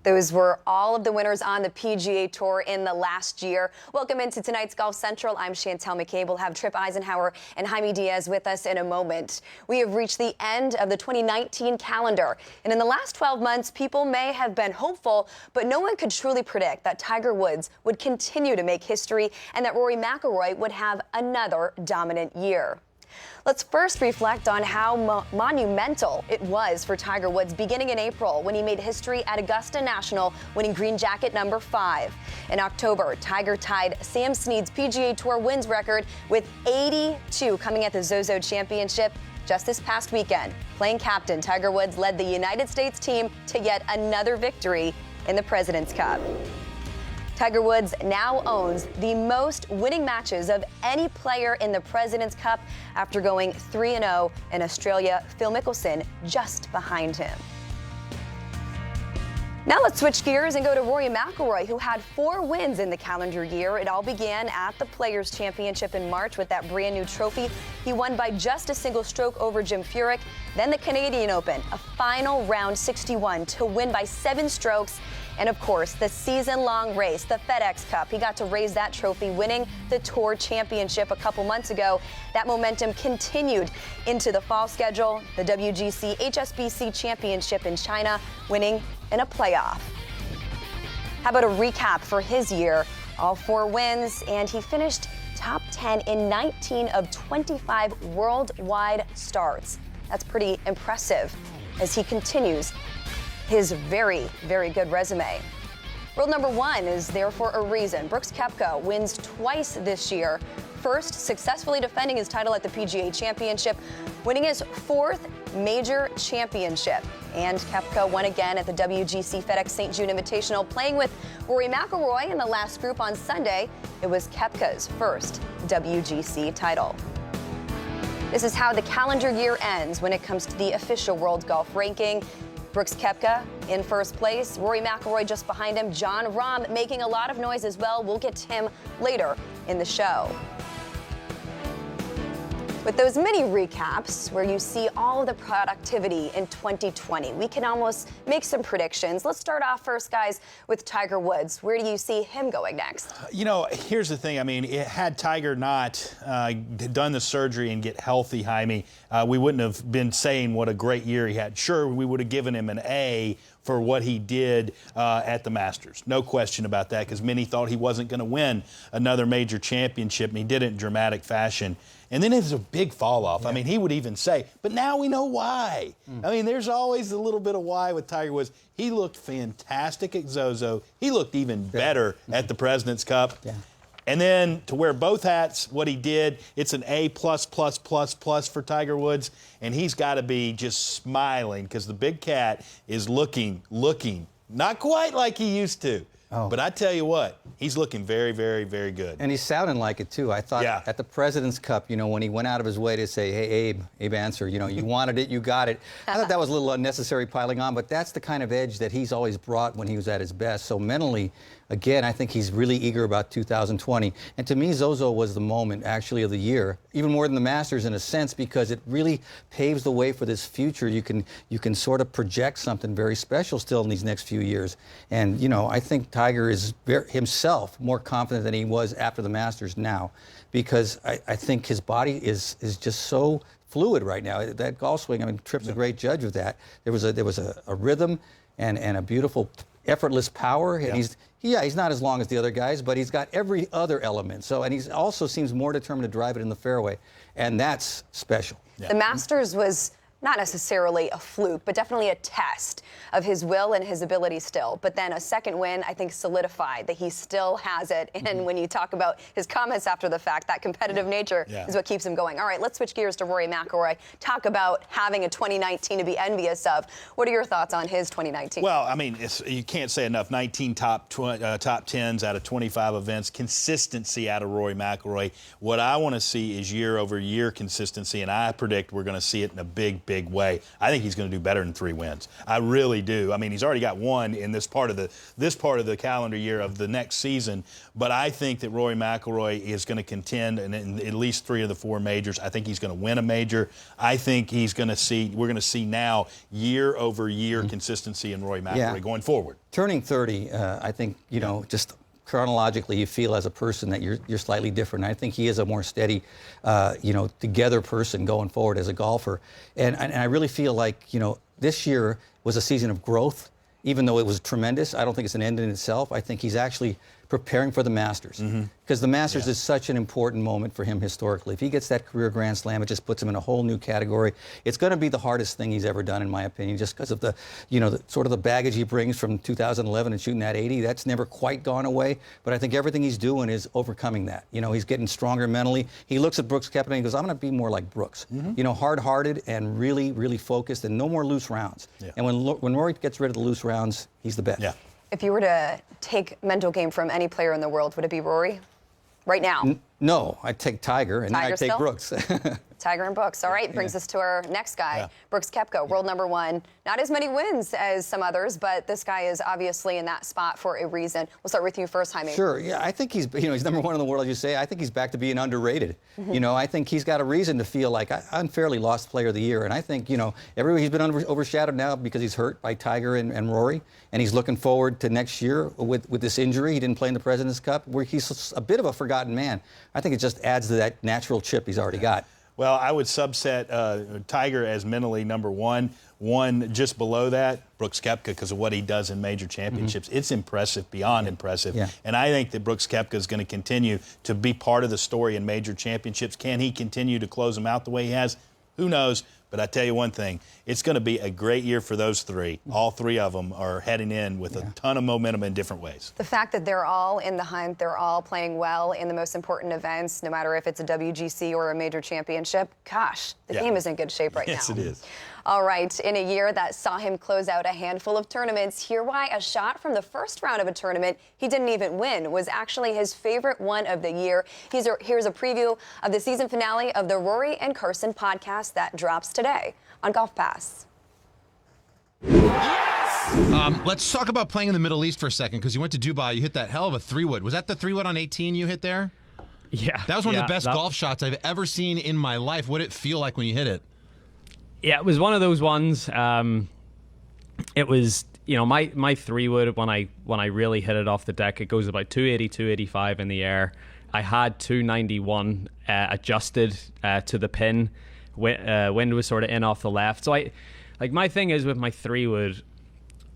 Those were all of the winners on the PGA Tour in the last year. Welcome into tonight's Golf Central. I'm Chantel McCabe. We'll have Tripp Eisenhower and Jaime Diaz with us in a moment. We have reached the end of the 2019 calendar. And in the last 12 months, people may have been hopeful, but no one could truly predict that Tiger Woods would continue to make history and that Rory McIlroy would have another dominant year. Let's first reflect on how monumental it was for Tiger Woods beginning in April when he made history at Augusta National, winning green jacket number 5. In October, Tiger tied Sam Snead's PGA Tour wins record with 82 coming at the Zozo Championship just this past weekend. Playing captain, Tiger Woods led the United States team to yet another victory in the President's Cup. Tiger Woods now owns the most winning matches of any player in the President's Cup after going 3-0 in Australia. Phil Mickelson just behind him. Now let's switch gears and go to Rory McIlroy, who had 4 wins in the calendar year. It all began at the Players' Championship in March with that brand new trophy. He won by just a single stroke over Jim Furyk. Then the Canadian Open, a final round 61 to win by 7 strokes. And of course, the season-long race, the FedEx Cup. He got to raise that trophy, winning the Tour Championship a couple months ago. That momentum continued into the fall schedule, the WGC HSBC Championship in China, winning in a playoff. How about a recap for his year? All 4 wins, and he finished top 10 in 19 of 25 worldwide starts. That's pretty impressive as he continues his very, very good resume. Rule number 1 is there for a reason. Brooks Koepka wins twice this year. First, successfully defending his title at the PGA Championship, winning his 4th major championship. And Koepka won again at the WGC FedEx St. Jude Invitational, playing with Rory McIlroy in the last group on Sunday. It was Koepka's first WGC title. This is how the calendar year ends when it comes to the official World Golf Ranking. Brooks Koepka in first place, Rory McIlroy just behind him, Jon Rahm making a lot of noise as well. We'll get to him later in the show. With those mini recaps where you see all of the productivity in 2020, we can almost make some predictions. Let's start off first, guys, with Tiger Woods. Where do you see him going next? You know, here's the thing. I mean, had Tiger not done the surgery and get healthy, Jaime, we wouldn't have been saying what a great year he had. Sure, we would have given him an A for what he did at the Masters. No question about that, because many thought he wasn't going to win another major championship, and he did it in dramatic fashion. And then it was a big fall off. Yeah. I mean, he would even say, but now we know why. I mean, there's always a little bit of why with Tiger Woods. He looked fantastic at Zozo. He looked even better at the President's Cup. Yeah. And then to wear both hats, what he did, it's an A++++ for Tiger Woods. And he's got to be just smiling because the big cat is looking, not quite like he used to. Oh. But I tell you what, he's looking very, very, very good. And he's sounding like it, too. I thought at the President's Cup, you know, when he went out of his way to say, hey, Abe Answer, you know, you wanted it, you got it. I thought that was a little unnecessary piling on, but that's the kind of edge that he's always brought when he was at his best. So mentally, again, I think he's really eager about 2020. And to me, Zozo was the moment, actually, of the year, even more than the Masters in a sense, because it really paves the way for this future. You can sort of project something very special still in these next few years. And, you know, I think Tiger is himself more confident than he was after the Masters now, because I think his body is just so fluid right now. That golf swing, I mean, Tripp's a great judge of that. There was a rhythm and a beautiful effortless power. And he's not as long as the other guys, but he's got every other element. So, and he also seems more determined to drive it in the fairway, and that's special. Yeah. The Masters was not necessarily a fluke, but definitely a test of his will and his ability still. But then a second win, I think, solidified that he still has it. And when you talk about his comments after the fact, that competitive nature is what keeps him going. All right, let's switch gears to Rory McIlroy. Talk about having a 2019 to be envious of. What are your thoughts on his 2019? Well, I mean, you can't say enough. 19 top 10s out of 25 events. Consistency out of Rory McIlroy. What I want to see is year-over-year consistency, and I predict we're going to see it in a big big way. I think he's going to do better than 3 wins. I really do. I mean, he's already got 1 in this part of the calendar year of the next season, but I think that Rory McIlroy is going to contend in at least 3 of the 4 majors. I think he's going to win a major. I think we're going to see now year over year consistency in Rory McIlroy going forward. Turning 30, I think, just chronologically, you feel as a person that you're slightly different. I think he is a more steady, together person going forward as a golfer. And I really feel like, this year was a season of growth. Even though it was tremendous, I don't think it's an end in itself. I think he's actually preparing for the Masters. Because the Masters is such an important moment for him historically. If he gets that career Grand Slam, it just puts him in a whole new category. It's going to be the hardest thing he's ever done, in my opinion, just because of the sort of the baggage he brings from 2011 and shooting that 80. That's never quite gone away. But I think everything he's doing is overcoming that. He's getting stronger mentally. He looks at Brooks Koepka and he goes, I'm going to be more like Brooks. Hard-hearted and really, really focused, and no more loose rounds. And when Rory gets rid of the loose rounds, he's the best. If you were to take mental game from any player in the world, would it be Rory? Right now? No, I'd take Tiger, and then I'd take Brooks. Tiger and Brooks. All right, brings us to our next guy, Brooks Koepka, world number 1. Not as many wins as some others, but this guy is obviously in that spot for a reason. We'll start with you first, Jaime. Sure. Yeah, I think he's number 1 in the world, as you say. I think he's back to being underrated. I think he's got a reason to feel like I unfairly lost Player of the Year, and I think he's been overshadowed now because he's hurt by Tiger and Rory, and he's looking forward to next year with this injury. He didn't play in the President's Cup, where he's a bit of a forgotten man. I think it just adds to that natural chip he's already got. Well, I would subset Tiger as mentally number 1. One just below that, Brooks Koepka, because of what he does in major championships. It's impressive, beyond impressive. And I think that Brooks Koepka is going to continue to be part of the story in major championships. Can he continue to close them out the way he has? Who knows? But I tell you one thing, it's going to be a great year for those 3. All 3 of them are heading in with a ton of momentum in different ways. The fact that they're all in the hunt, they're all playing well in the most important events, no matter if it's a WGC or a major championship, gosh, the game is in good shape right now. Yes, it is. All right, in a year that saw him close out a handful of tournaments, hear why a shot from the first round of a tournament he didn't even win was actually his favorite one of the year. Here's a preview of the season finale of the Rory and Carson podcast that drops today on Golf Pass. Let's talk about playing in the Middle East for a second, because you went to Dubai. You hit that hell of a 3-wood. Was that the 3-wood on 18 you hit there? Yeah. That was one of the best golf shots I've ever seen in my life. What did it feel like when you hit it? Yeah, it was one of those ones. It was, my 3-wood, when I really hit it off the deck, it goes about 280, 285 in the air. I had 291 adjusted to the pin. Wind was sort of in off the left. So my thing is with my 3-wood,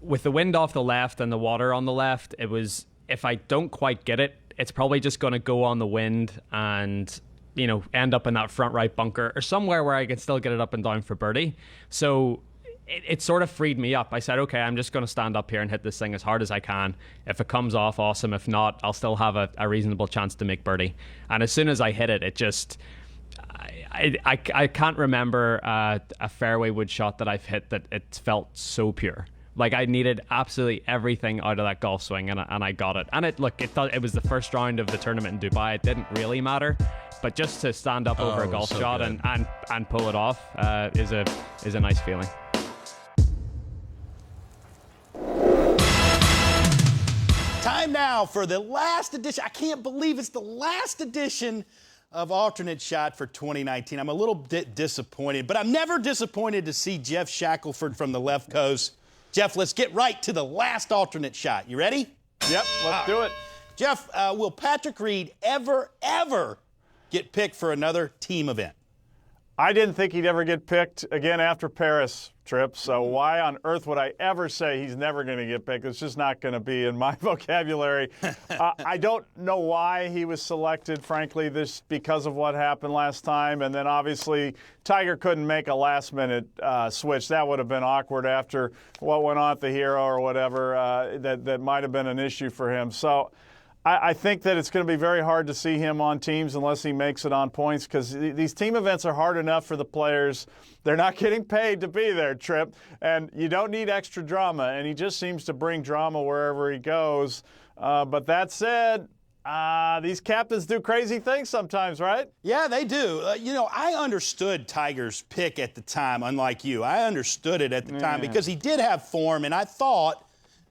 with the wind off the left and the water on the left, it was, if I don't quite get it, it's probably just going to go on the wind and end up in that front right bunker or somewhere where I can still get it up and down for birdie. So it sort of freed me up. I said, okay, I'm just going to stand up here and hit this thing as hard as I can. If it comes off, awesome. If not, I'll still have a reasonable chance to make birdie. And as soon as I hit it, it just... I can't remember a fairway wood shot that I've hit that it felt so pure. Like, I needed absolutely everything out of that golf swing, and I got it. And it was the first round of the tournament in Dubai. It didn't really matter, but just to stand up over a golf shot and pull it off is a nice feeling. Time now for the last edition. I can't believe it's the last edition of Alternate Shot for 2019. I'm a little bit disappointed, but I'm never disappointed to see Jeff Shackelford from the left coast. Jeff, let's get right to the last alternate shot. You ready? Yep, let's do it. Jeff, will Patrick Reed ever get picked for another team event? I didn't think he'd ever get picked again after Paris trip, so why on earth would I ever say he's never going to get picked? It's just not going to be in my vocabulary. I don't know why he was selected, frankly, this because of what happened last time, and then obviously Tiger couldn't make a last-minute switch. That would have been awkward after what went on at the Hero or whatever. That might have been an issue for him. So I think that it's going to be very hard to see him on teams unless he makes it on points, because these team events are hard enough for the players. They're not getting paid to be there, Tripp, and you don't need extra drama, and he just seems to bring drama wherever he goes. But that said, These captains do crazy things sometimes, right? Yeah, they do. I understood Tiger's pick at the time, unlike you. I understood it at the time because he did have form, and I thought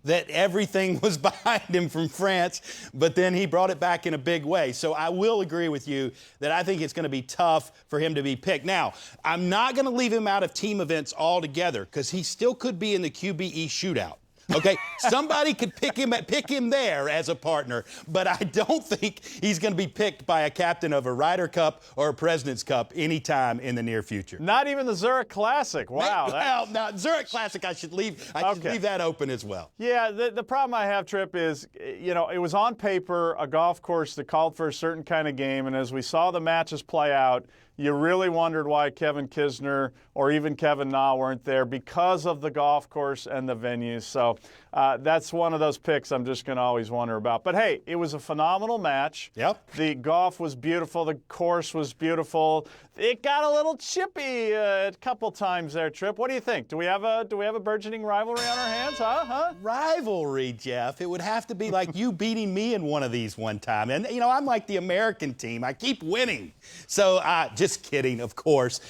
that everything was behind him from France, but then he brought it back in a big way. So I will agree with you that I think it's going to be tough for him to be picked. Now, I'm not going to leave him out of team events altogether because he still could be in the QBE shootout. Okay, somebody could pick him there as a partner, but I don't think he's going to be picked by a captain of a Ryder Cup or a President's Cup anytime in the near future. Not even the Zurich Classic. Wow. Well, now Zurich Classic, I should leave that open as well. Yeah, the problem I have, Trip, is it was on paper a golf course that called for a certain kind of game, and as we saw the matches play out, you really wondered why Kevin Kisner or even Kevin Na weren't there because of the golf course and the venues. So that's one of those picks I'm just going to always wonder about. But, hey, it was a phenomenal match. Yep. The golf was beautiful. The course was beautiful. It got a little chippy a couple times there, Trip. What do you think? Do we have a burgeoning rivalry on our hands? Huh? Rivalry, Jeff. It would have to be like you beating me in one of these one time. And, I'm like the American team. I keep winning. So, just kidding, of course.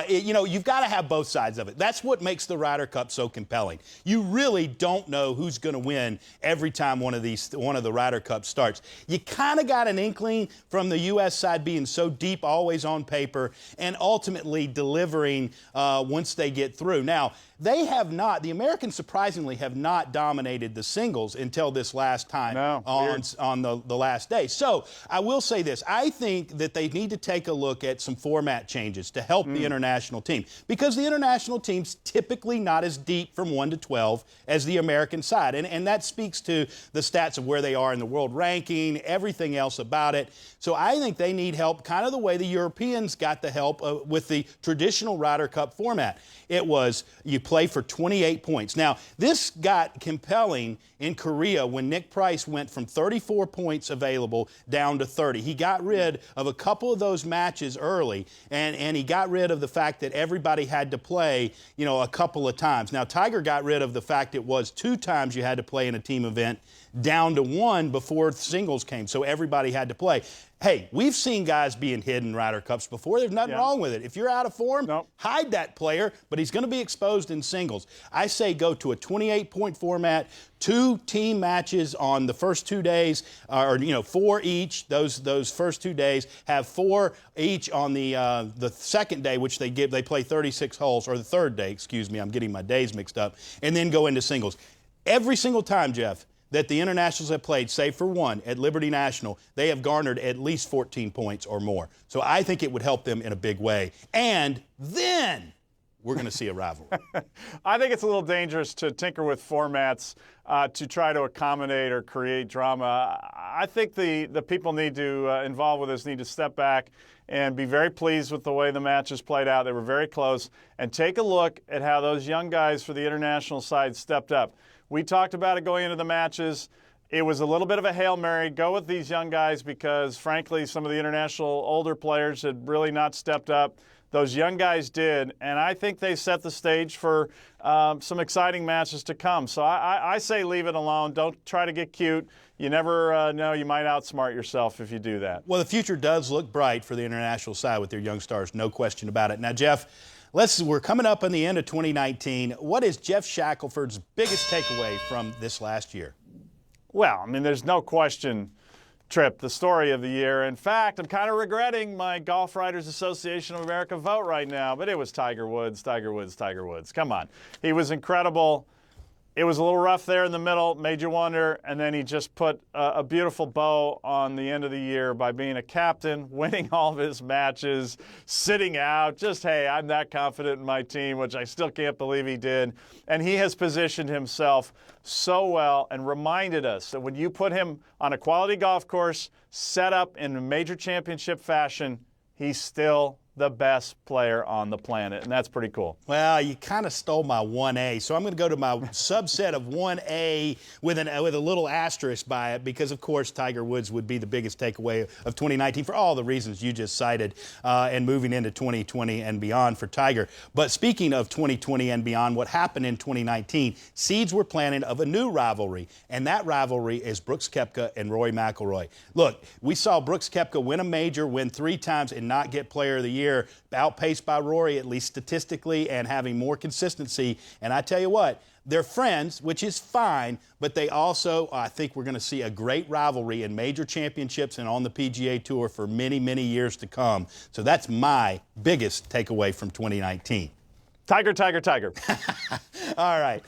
You've got to have both sides of it. That's what makes the Ryder Cup so compelling. You really don't know who's going to win every time one of the Ryder Cups starts. You kind of got an inkling from the U.S. side being so deep, always on paper, and ultimately delivering once they get through. Now, the Americans surprisingly have not dominated the singles until this last time on the last day. So I will say this. I think that they need to take a look at some format changes to help the international team because the international team's typically not as deep from 1 to 12 as the American side. And that speaks to the stats of where they are in the world ranking, everything else about it. So I think they need help kind of the way the Europeans got the help with the traditional Ryder Cup format. It was you play for 28 points. Now, this got compelling in Korea when Nick Price went from 34 points available down to 30. He got rid of a couple of those matches early, and he got rid of the fact that everybody had to play, a couple of times. Now, Tiger got rid of the fact it was 2 times you had to play in a team event down to 1 before singles came, so everybody had to play. Hey, we've seen guys being hidden in Ryder Cups before. There's nothing wrong with it. If you're out of form, hide that player, but he's going to be exposed in singles. I say go to a 28-point format, 2 team matches on the first 2 days, or 4 each. Those first 2 days have 4 each on the second day, which they play 36 holes, or the third day. Excuse me, I'm getting my days mixed up, and then go into singles. Every single time, Jeff, that the internationals have played, save for one, at Liberty National, they have garnered at least 14 points or more. So I think it would help them in a big way. And then we're going to see a rivalry. I think it's a little dangerous to tinker with formats to try to accommodate or create drama. I think the people involved with this need to step back and be very pleased with the way the matches played out. They were very close. And take a look at how those young guys for the international side stepped up. We talked about it going into the matches. It was a little bit of a Hail Mary. Go with these young guys because, frankly, some of the international older players had really not stepped up. Those young guys did, and I think they set the stage for some exciting matches to come. So I say leave it alone. Don't try to get cute. You never know. You might outsmart yourself if you do that. Well, the future does look bright for the international side with their young stars, no question about it. Now, Jeff, we're coming up on the end of 2019. What is Jeff Shackelford's biggest takeaway from this last year? Well, there's no question, Trip, the story of the year. In fact, I'm kind of regretting my Golf Writers Association of America vote right now, but it was Tiger Woods. Come on. He was incredible. It was a little rough there in the middle, made you wonder, and then he just put a beautiful bow on the end of the year by being a captain, winning all of his matches, sitting out, hey, I'm that confident in my team, which I still can't believe he did. And he has positioned himself so well and reminded us that when you put him on a quality golf course, set up in a major championship fashion, he still the best player on the planet, and that's pretty cool. Well, you kind of stole my 1A, so I'm going to go to my subset of 1A with a little asterisk by it because, of course, Tiger Woods would be the biggest takeaway of 2019 for all the reasons you just cited, and moving into 2020 and beyond for Tiger. But speaking of 2020 and beyond, what happened in 2019, seeds were planted of a new rivalry, and that rivalry is Brooks Koepka and Rory McIlroy. Look, we saw Brooks Koepka win a major, win 3 times, and not get Player of the Year, outpaced by Rory, at least statistically, and having more consistency. And I tell you what, they're friends, which is fine, but they also, I think we're going to see a great rivalry in major championships and on the PGA Tour for many, many years to come. So that's my biggest takeaway from 2019. Tiger, Tiger, Tiger. All right.